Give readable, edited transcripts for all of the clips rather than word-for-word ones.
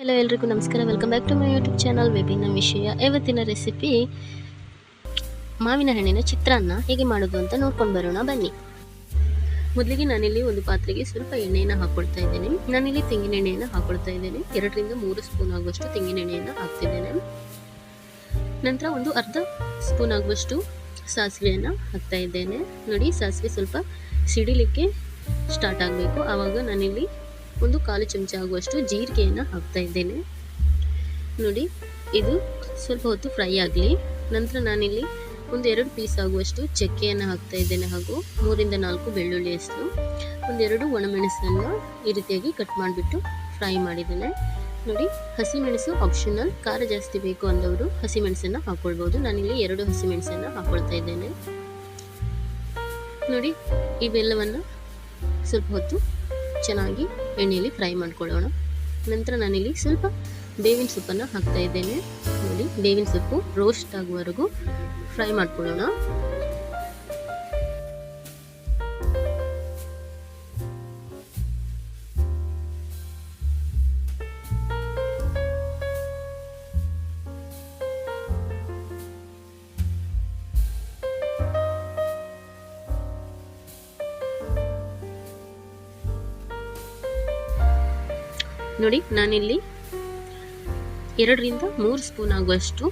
Hello ಎಲ್ರಿಗೂ ನಮಸ್ಕಾರ. Welcome back to my YouTube channel ವಿಭಿನ್ನ ವಿಷಯ. ಇವತ್ತಿನ ರೆಸಿಪಿ ಮಾವಿನ ಹಣ್ಣಿನ ಚಿತ್ರಾನ್ನ ಹೇಗೆ ಮಾಡೋದು ಅಂತ ನೋಡ್ಕೊಂಡು ಬರೋಣ ಬನ್ನಿ. ಮೊದಲಿಗೆ ನಾನಿಲ್ಲಿ ಒಂದು ಪಾತ್ರೆಗೆ ಸ್ವಲ್ಪ ಎಣ್ಣೆಯನ್ನು ಹಾಕೊಳ್ತಾ ಇದ್ದೇನೆ. ನಾನಿಲ್ಲಿ ತೆಂಗಿನ ಎಣ್ಣೆಯನ್ನು ಹಾಕೊಳ್ತಾ ಇದ್ದೇನೆ. 2 ರಿಂದ 3 ಸ್ಪೂನ್ ಆಗುವಷ್ಟು ತೆಂಗಿನ ಎಣ್ಣೆಯನ್ನು ಹಾಕ್ತಿದ್ದೇನೆ. ನಂತರ ಒಂದು ಅರ್ಧ ಸ್ಪೂನ್ ಆಗುವಷ್ಟು ಸಾಸಿವೆಯನ್ನು ಹಾಕ್ತಾ ಇದ್ದೇನೆ. ನೋಡಿ, ಸಾಸಿವೆ ಸ್ವಲ್ಪ ಸಿಡಿಲಿಕ್ಕೆ ಸ್ಟಾರ್ಟ್ ಆಗಬೇಕು. ಆವಾಗ ನಾನಿಲ್ಲಿ ಒಂದು 1/4 ಚಮಚ ಆಗುವಷ್ಟು ಜೀರಿಗೆಯನ್ನು ಹಾಕ್ತಾ ಇದ್ದೇನೆ. ನೋಡಿ, ಇದು ಸ್ವಲ್ಪ ಹೊತ್ತು ಫ್ರೈ ಆಗಲಿ. ನಂತರ ನಾನಿಲ್ಲಿ ಒಂದು 2 ಪೀಸ್ ಆಗುವಷ್ಟು ಚಕ್ಕೆಯನ್ನು ಹಾಕ್ತಾ ಇದ್ದೇನೆ, ಹಾಗೂ 3 ರಿಂದ 4 ಬೆಳ್ಳುಳ್ಳಿ ಹೆಸರು, 1-2 ಒಣಮೆಣಸನ್ನು ಈ ರೀತಿಯಾಗಿ ಕಟ್ ಮಾಡಿಬಿಟ್ಟು ಫ್ರೈ ಮಾಡಿದ್ದೇನೆ. ನೋಡಿ, ಹಸಿಮೆಣಸು ಆಪ್ಷನಲ್, ಖಾರ ಜಾಸ್ತಿ ಬೇಕು ಅಂದವರು ಹಸಿಮೆಣಸನ್ನು ಹಾಕ್ಕೊಳ್ಬೋದು. ನಾನಿಲ್ಲಿ 2 ಹಸಿಮೆಣಸನ್ನು ಹಾಕ್ಕೊಳ್ತಾ ಇದ್ದೇನೆ. ನೋಡಿ, ಇವೆಲ್ಲವನ್ನು ಸ್ವಲ್ಪ ಹೊತ್ತು ಚೆನ್ನಾಗಿ ಎಣ್ಣೆಯಲ್ಲಿ ಫ್ರೈ ಮಾಡ್ಕೊಳ್ಳೋಣ. ನಂತರ ನಾನಿಲ್ಲಿ ಸ್ವಲ್ಪ ಬೇವಿನ ಸೊಪ್ಪನ್ನು ಹಾಕ್ತಾ ಇದ್ದೇನೆ. ನೋಡಿ, ಬೇವಿನ ಸೊಪ್ಪು ರೋಸ್ಟ್ ಆಗುವವರೆಗೂ ಫ್ರೈ ಮಾಡ್ಕೊಳ್ಳೋಣ. ನೋಡಿ, ನಾನಿಲ್ಲಿ 2 ರಿಂದ 3 ಸ್ಪೂನ್ ಆಗುವಷ್ಟು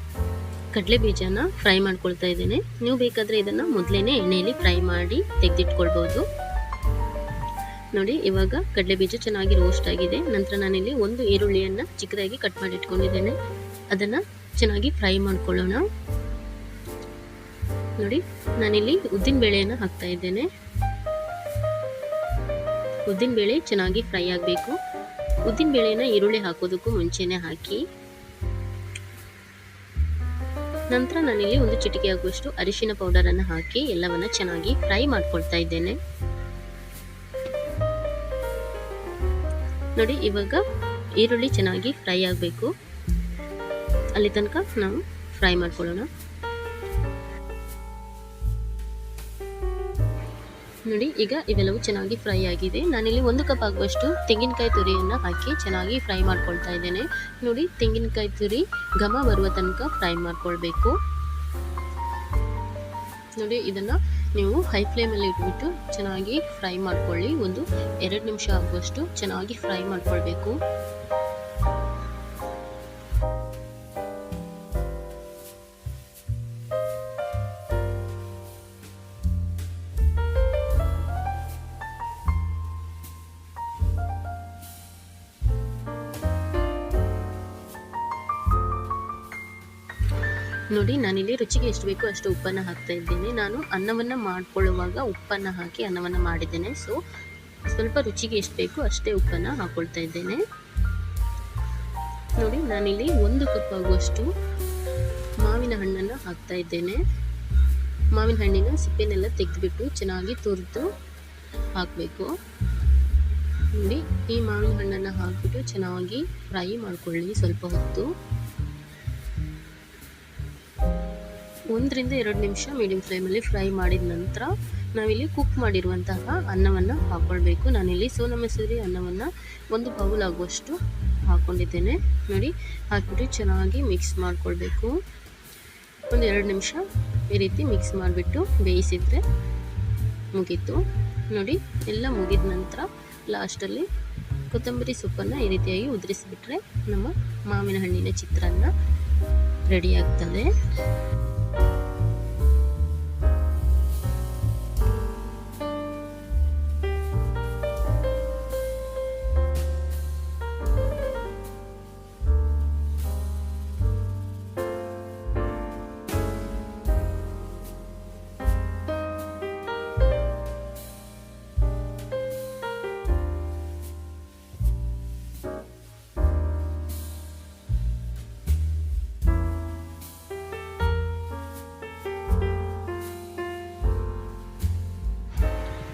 ಕಡಲೆ ಬೀಜನ ಫ್ರೈ ಮಾಡ್ಕೊಳ್ತಾ ಇದ್ದೇನೆ. ನೀವು ಬೇಕಾದರೆ ಇದನ್ನು ಮೊದಲೇನೆ ಎಣ್ಣೆಯಲ್ಲಿ ಫ್ರೈ ಮಾಡಿ ತೆಗೆದಿಟ್ಕೊಳ್ಬೋದು. ನೋಡಿ, ಇವಾಗ ಕಡಲೆ ಬೀಜ ಚೆನ್ನಾಗಿ ರೋಸ್ಟ್ ಆಗಿದೆ. ನಂತರ ನಾನಿಲ್ಲಿ ಒಂದು ಈರುಳ್ಳಿಯನ್ನು ಚಿಕ್ಕದಾಗಿ ಕಟ್ ಮಾಡಿ ಇಟ್ಕೊಂಡಿದ್ದೇನೆ. ಅದನ್ನು ಚೆನ್ನಾಗಿ ಫ್ರೈ ಮಾಡ್ಕೊಳ್ಳೋಣ. ನೋಡಿ, ನಾನಿಲ್ಲಿ ಉದ್ದಿನ ಬೇಳೆಯನ್ನು ಹಾಕ್ತಾ ಇದ್ದೇನೆ. ಉದ್ದಿನ ಬೇಳೆ ಚೆನ್ನಾಗಿ ಫ್ರೈ ಆಗಬೇಕು. ಉದ್ದಿನ ಬೇಳೆನ ಈರುಳ್ಳಿ ಹಾಕೋದಕ್ಕೂ ಮುಂಚೆನೆ ಹಾಕಿ. ನಂತರ ನಾನಿಲ್ಲಿ ಒಂದು ಚಿಟಿಕೆ ಆಗುವಷ್ಟು ಅರಿಶಿನ ಪೌಡರ್ ಅನ್ನು ಹಾಕಿ ಎಲ್ಲವನ್ನ ಚೆನ್ನಾಗಿ ಫ್ರೈ ಮಾಡ್ಕೊಳ್ತಾ ಇದ್ದೇನೆ. ನೋಡಿ, ಇವಾಗ ಈರುಳ್ಳಿ ಚೆನ್ನಾಗಿ ಫ್ರೈ ಆಗಬೇಕು. ಅಲ್ಲಿ ತನಕ ನಾವು ಫ್ರೈ ಮಾಡ್ಕೊಳ್ಳೋಣ. ನೋಡಿ, ಈಗ ಇವೆಲ್ಲವೂ ಚೆನ್ನಾಗಿ ಫ್ರೈ ಆಗಿದೆ. ನಾನಿಲ್ಲಿ 1 ಕಪ್ ಆಗುವಷ್ಟು ತೆಂಗಿನಕಾಯಿ ತುರಿಯನ್ನು ಹಾಕಿ ಚೆನ್ನಾಗಿ ಫ್ರೈ ಮಾಡ್ಕೊಳ್ತಾ ಇದ್ದೇನೆ. ನೋಡಿ, ತೆಂಗಿನಕಾಯಿ ತುರಿ ಘಮ ಬರುವ ತನಕ ಫ್ರೈ ಮಾಡ್ಕೊಳ್ಬೇಕು. ನೋಡಿ, ಇದನ್ನು ನೀವು ಹೈ ಫ್ಲೇಮಲ್ಲಿ ಇಟ್ಬಿಟ್ಟು ಚೆನ್ನಾಗಿ ಫ್ರೈ ಮಾಡ್ಕೊಳ್ಳಿ. ಒಂದು 2 ನಿಮಿಷ ಆಗುವಷ್ಟು ಚೆನ್ನಾಗಿ ಫ್ರೈ ಮಾಡ್ಕೊಳ್ಬೇಕು. ನೋಡಿ, ನಾನಿಲ್ಲಿ ರುಚಿಗೆ ಎಷ್ಟು ಬೇಕೋ ಅಷ್ಟು ಉಪ್ಪನ್ನು ಹಾಕ್ತಾ ಇದ್ದೇನೆ. ನಾನು ಅನ್ನವನ್ನು ಮಾಡ್ಕೊಳ್ಳುವಾಗ ಉಪ್ಪನ್ನು ಹಾಕಿ ಅನ್ನವನ್ನು ಮಾಡಿದ್ದೇನೆ. ಸೊ ಸ್ವಲ್ಪ ರುಚಿಗೆ ಎಷ್ಟು ಬೇಕೋ ಅಷ್ಟೇ ಉಪ್ಪನ್ನು ಹಾಕ್ಕೊಳ್ತಾ ಇದ್ದೇನೆ. ನೋಡಿ, ನಾನಿಲ್ಲಿ 1 ಕಪ್ ಆಗುವಷ್ಟು ಮಾವಿನ ಹಣ್ಣನ್ನು ಹಾಕ್ತಾ ಇದ್ದೇನೆ. ಮಾವಿನ ಹಣ್ಣಿನ ಸಿಪ್ಪೆನೆಲ್ಲ ತೆಗೆದುಬಿಟ್ಟು ಚೆನ್ನಾಗಿ ತುರಿದು ಹಾಕಬೇಕು. ನೋಡಿ, ಈ ಮಾವಿನ ಹಣ್ಣನ್ನು ಹಾಕಿಬಿಟ್ಟು ಚೆನ್ನಾಗಿ ಫ್ರೈ ಮಾಡ್ಕೊಳ್ಳಿ ಸ್ವಲ್ಪ ಹೊತ್ತು. 1 ರಿಂದ 2 ನಿಮಿಷ ಮೀಡಿಯಂ ಫ್ಲೇಮಲ್ಲಿ ಫ್ರೈ ಮಾಡಿದ ನಂತರ ನಾವಿಲ್ಲಿ ಕುಕ್ ಮಾಡಿರುವಂತಹ ಅನ್ನವನ್ನು ಹಾಕ್ಕೊಳ್ಬೇಕು. ನಾನಿಲ್ಲಿ ಸೋನಾ ಮಸೂರಿ ಅನ್ನವನ್ನು 1 ಬೌಲ್ ಆಗುವಷ್ಟು ಹಾಕ್ಕೊಂಡಿದ್ದೇನೆ. ನೋಡಿ, ಹಾಕಿಬಿಟ್ಟು ಚೆನ್ನಾಗಿ ಮಿಕ್ಸ್ ಮಾಡ್ಕೊಳ್ಬೇಕು. 1-2 ನಿಮಿಷ ಈ ರೀತಿ ಮಿಕ್ಸ್ ಮಾಡಿಬಿಟ್ಟು ಬೇಯಿಸಿದರೆ ಮುಗೀತು. ನೋಡಿ, ಎಲ್ಲ ಮುಗಿದ ನಂತರ ಲಾಸ್ಟಲ್ಲಿ ಕೊತ್ತಂಬರಿ ಸೊಪ್ಪನ್ನು ಈ ರೀತಿಯಾಗಿ ಉದುರಿಸಿಬಿಟ್ರೆ ನಮ್ಮ ಮಾವಿನ ಹಣ್ಣಿನ ಚಿತ್ರಾನ್ನ ರೆಡಿ ಆಗ್ತದೆ.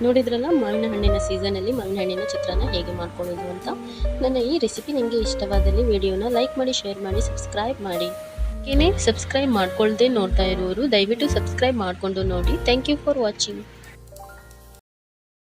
ನೋಡಿದ್ರಲ್ಲ, ಮಾವಿನ ಹಣ್ಣಿನ ಸೀಸನಲ್ಲಿ ಮಾವಿನ ಹಣ್ಣಿನ ಚಿತ್ರಾನ್ನ ಹೇಗೆ ಮಾಡ್ಕೊಳ್ಳೋದು ಅಂತ. ನನ್ನ ಈ ರೆಸಿಪಿ ನಿಮಗೆ ಇಷ್ಟವಾದಲ್ಲಿ ವಿಡಿಯೋನ ಲೈಕ್ ಮಾಡಿ, ಶೇರ್ ಮಾಡಿ, ಸಬ್ಸ್ಕ್ರೈಬ್ ಮಾಡಿ. ಏನೇ ಸಬ್ಸ್ಕ್ರೈಬ್ ಮಾಡ್ಕೊಳ್ದೆ ನೋಡ್ತಾ ಇರೋರು ದಯವಿಟ್ಟು ಸಬ್ಸ್ಕ್ರೈಬ್ ಮಾಡಿಕೊಂಡು ನೋಡಿ. Thank you for watching.